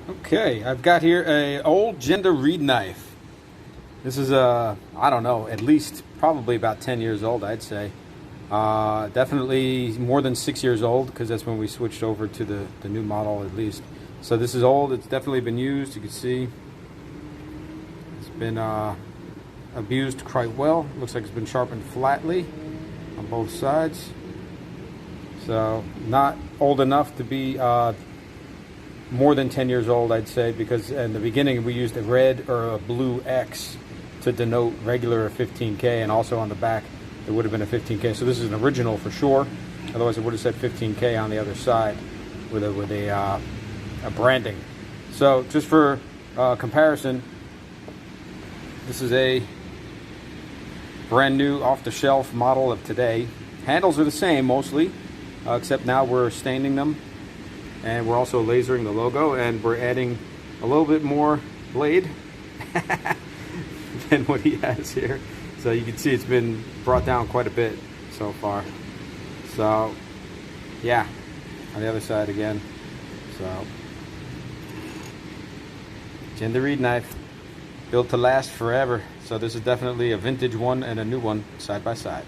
Okay, I've got here a old Jende Reed knife. This is I don't know, at least probably about 10 years old, I'd say. Definitely more than 6 years old, because that's when we switched over to the new model at least. So this is old, it's definitely been used. You can see it's been abused quite well. Looks like it's been sharpened flatly on both sides. So not old enough to be more than 10 years old, I'd say, because in the beginning we used a red or a blue X to denote regular 15K, and also on the back it would have been a 15K. So this is an original for sure. Otherwise it would have said 15K on the other side with a branding. So just for comparison, this is a brand new off-the-shelf model of today. Handles are the same mostly, except now we're staining them. And we're also lasering the logo, and we're adding a little bit more blade than what he has here. So you can see it's been brought down quite a bit so far. So yeah, on the other side again. So Jende Reed knife, built to last forever. So this is definitely a vintage one and a new one side by side.